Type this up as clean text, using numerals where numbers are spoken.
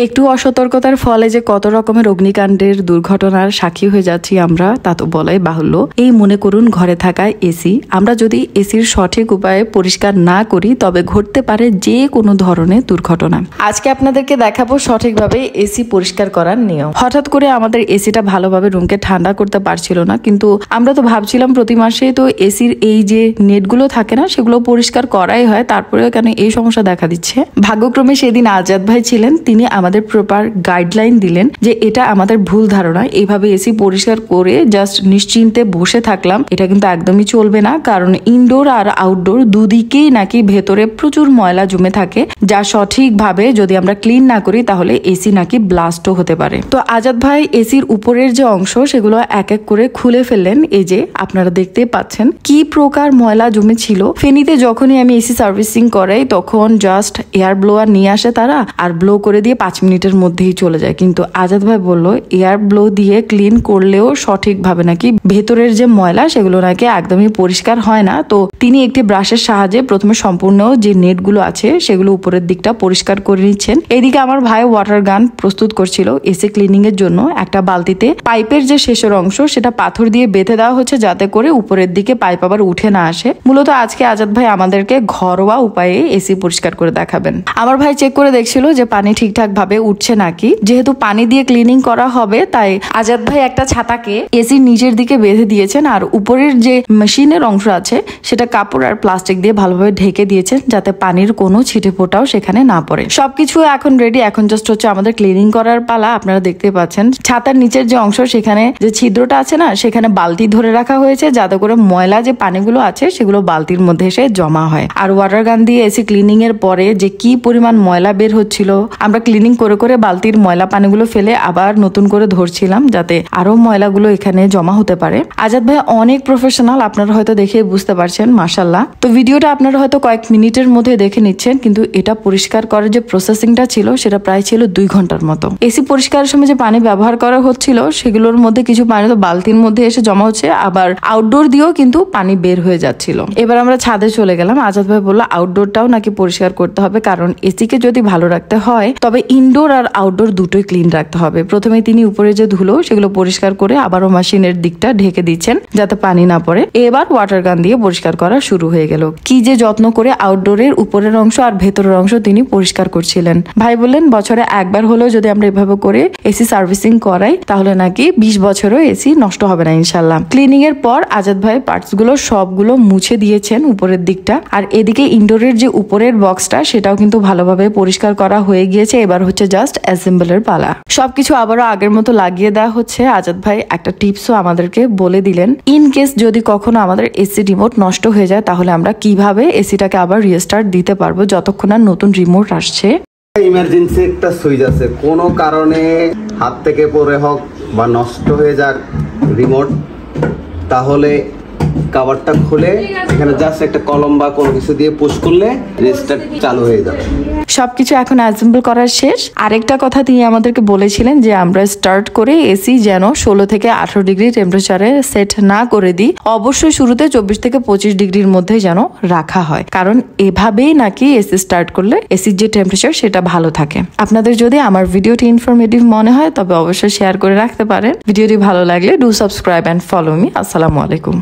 একটু অসতর্কতার ফলে যে কত রকমের অগ্নিকাণ্ডের দুর্ঘটনার সাক্ষী হয়ে যাচ্ছি আমরা তা তো বলাই বাহুল্য। এই মনে করুন ঘরে থাকা এসি, আমরা যদি এসির সঠিক উপায়ে পরিষ্কার না করি তবে ঘটতে পারে যে কোনো ধরনের দুর্ঘটনা। আজকে আপনাদেরকে দেখাবো সঠিকভাবে এসি পরিষ্কার করার নিয়ম। হঠাৎ করে আমাদের এসিটা ভালোভাবে রুমকে ঠান্ডা করতে পারছিল না, কিন্তু আমরা তো ভাবছিলাম প্রতি মাসে তো এসির এই যে নেটগুলো থাকে না সেগুলো পরিষ্কার করাই হয়, তারপরেও কেন এই সমস্যা দেখা দিচ্ছে। ভাগ্যক্রমে সেদিন আজাদ ভাই ছিলেন, তিনি আমাদের প্রপার গাইডলাইন দিলেন যে এটা আমাদের ভুল ধারণা, এইভাবে এসি পরিষ্কার করে জাস্ট নিশ্চিন্তে বসে থাকলাম এটা কিন্তু একদমই চলবে না, কারণ ইনডোর আর আউটডোর দুদিকেই নাকি ভেতরে প্রচুর ময়লা জমে থাকে, যা সঠিকভাবে যদি আমরা ক্লিন না করি তাহলে এসি নাকি ব্লাস্টও হতে পারে। তো আজাদ ভাই এসির উপরের যে অংশ সেগুলো এক এক করে খুলে ফেললেন। এই যে আপনারা দেখতে পাচ্ছেন কি প্রকার ময়লা জমে ছিল। ফেনীতে যখনই আমি এসি সার্ভিসিং করাই তখন জাস্ট এয়ার ব্লোয়ার নিয়ে আসে তারা, আর ব্লো করে দিয়ে 5 মিনিটের মধ্যেই চলে যায়, কিন্তু আজাদ ভাই বললো এয়ার ব্লো দিয়ে ক্লিন করলেও সঠিকভাবে নাকি ভেতরের যে ময়লা সেগুলো নাকি একদমই পরিষ্কার হয় না। তো তিনি একটি ব্রাশের সাহায্যে প্রথমে সম্পূর্ণ যে নেটগুলো আছে সেগুলো উপরের দিকটা পরিষ্কার করে নিচ্ছেন। এদিকে আমার ভাই ওয়াটার গান প্রস্তুত করছিল এসি ক্লিনিং এর জন্য। একটা বালতিতে পাইপের যে শেষের অংশ সেটা পাথর দিয়ে বেঁধে দেওয়া হচ্ছে যাতে করে উপরের দিকে পাইপ আবার উঠে না আসে। মূলত আজকে আজাদ ভাই আমাদেরকে ঘরোয়া উপায়ে এসি পরিষ্কার করে দেখাবেন। আমার ভাই চেক করে দেখছিল যে পানি ঠিকঠাক ভাবে উঠছে নাকি। যেহেতু পানি দিয়ে ক্লিনিং করা হবে তাই আজাদ ভাই একটা ছাতাকে এসির নিচের দিকে বেঁধে দিয়েছেন, আর উপরের যে মেশিনের অংশ আছে সেটা কাপড় আর প্লাস্টিক দিয়ে ভালোভাবে ঢেকে দিয়েছেন যাতে পানির কোনো ছিটে ফোঁটাও সেখানে না পড়ে। সবকিছু এখন রেডি, এখন জাস্ট হচ্ছে আমাদের ক্লিনিং করার পালা। আপনারা দেখতে পাচ্ছেন ছাতার নিচের যে অংশ সেখানে যে ছিদ্রটা আছে না সেখানে বালতি ধরে রাখা হয়েছে যাতে করে ময়লা যে পানিগুলো আছে সেগুলো বালতির মধ্যে এসে জমা হয়। আর ওয়াটার গান দিয়ে এসি ক্লিনিং এর পরে যে কি পরিমাণ ময়লা বের হচ্ছিল, আমরা ক্লিনিং করে করে বালতির ময়লা পানিগুলো ফেলে আবার নতুন করে ধরছিলাম যাতে আরো ময়লাগুলো এখানে জমা হতে পারে। আজাদ ভাই অনেক প্রফেশনাল, আপনারা হয়তো দেখে বুঝতে পারছেন মাশাআল্লাহ। তো ভিডিওটা আপনারা হয়তো কয়েক মিনিটের মধ্যে দেখে নিচ্ছেন, কিন্তু এটা পরিষ্কার করার যে প্রসেসিংটা ছিল সেটা প্রায় ছিল 2 ঘন্টার মতো। এসি পরিষ্কারের সময় যে পানি ব্যবহার করা হচ্ছিল সেগুলোর মধ্যে কিছু পানি তো বালতির মধ্যে এসে জমা হচ্ছে, আবার আউটডোর দিয়েও কিন্তু পানি বের হয়ে যাচ্ছিল। এবার আমরা ছাদে চলে গেলাম। আজাদ ভাই বললো আউটডোরটাও নাকি পরিষ্কার করতে হবে, কারণ এসিকে যদি ভালো রাখতে হয় তবে ইনডোর আর আউটডোর দুটোই ক্লিন রাখতে হবে। প্রথমে তিনি উপরে যে ধুলো সেগুলো পরিষ্কার করে আবারও মেশিনের দিকটা ঢেকে দিচ্ছেন যাতে পানি না পড়ে। এবার ওয়াটার গান দিয়ে পরিষ্কার করা শুরু হয়ে গেল। কি যে যত্ন করে আউটডোরের উপরের অংশ আর ভেতরের অংশ তিনি পরিষ্কার করছিলেন। ভাই বললেন বছরে একবার হলেও যদি আমরা এভাবে করে এসি সার্ভিসিং করাই তাহলে নাকি 20 বছরও এসি নষ্ট হবে না ইনশাল্লাহ। ক্লিনিং এর পর আজাদ ভাই পার্টস গুলো সবগুলো মুছে দিয়েছেন উপরের দিকটা, আর এদিকে ইনডোরের যে উপরের বক্সটা সেটাও কিন্তু ভালোভাবে পরিষ্কার করা হয়ে গিয়েছে। এবার হচ্ছে জাস্ট অ্যাসেম্বলের পালা। সবকিছু আবারও আগের মতো লাগিয়ে দেওয়া হচ্ছে। আজাদ ভাই একটা টিপসও আমাদেরকে বলে দিলেন, ইন কেস যদি কখনো আমাদের এসি রিমোট নষ্ট হয়ে যায় তাহলে আমরা কিভাবে এসিটাকে আবার রিস্টার্ট দিতে পারবো যতক্ষণ না নতুন রিমোট আসছে। ইমার্জেন্সি একটা সুইচ আছে, কোনো কারণে হাত থেকে পড়ে হোক বা নষ্ট হয়ে যাক রিমোট, তাহলে কভারটা খুলে এখানে জাস্ট একটা কলম বা কোনো কিছু দিয়ে পুশ করলে রিস্টার্ট চালু হয়ে যাবে। সবকিছু এখন অ্যাসেম্বল করা শেষ। আরেকটা কথা তিনি আমাদেরকে বলেছিলেন যে আমরা স্টার্ট করে এসি যেন 16 থেকে 18 ডিগ্রি টেম্পারেচারে সেট না করে দিই, অবশ্যই শুরুতে 24 থেকে 25 ডিগ্রির মধ্যে যেন রাখা হয়, কারণ এভাবেই নাকি এসি স্টার্ট করলে এসির যে টেম্পারেচার সেটা ভালো থাকে। আপনাদের যদি আমার ভিডিওটি ইনফরমেটিভ মনে হয় তবে অবশ্যই শেয়ার করে রাখতে পারেন। ভিডিওটি ভালো লাগলে do subscribe and follow me. আসসালামু আলাইকুম।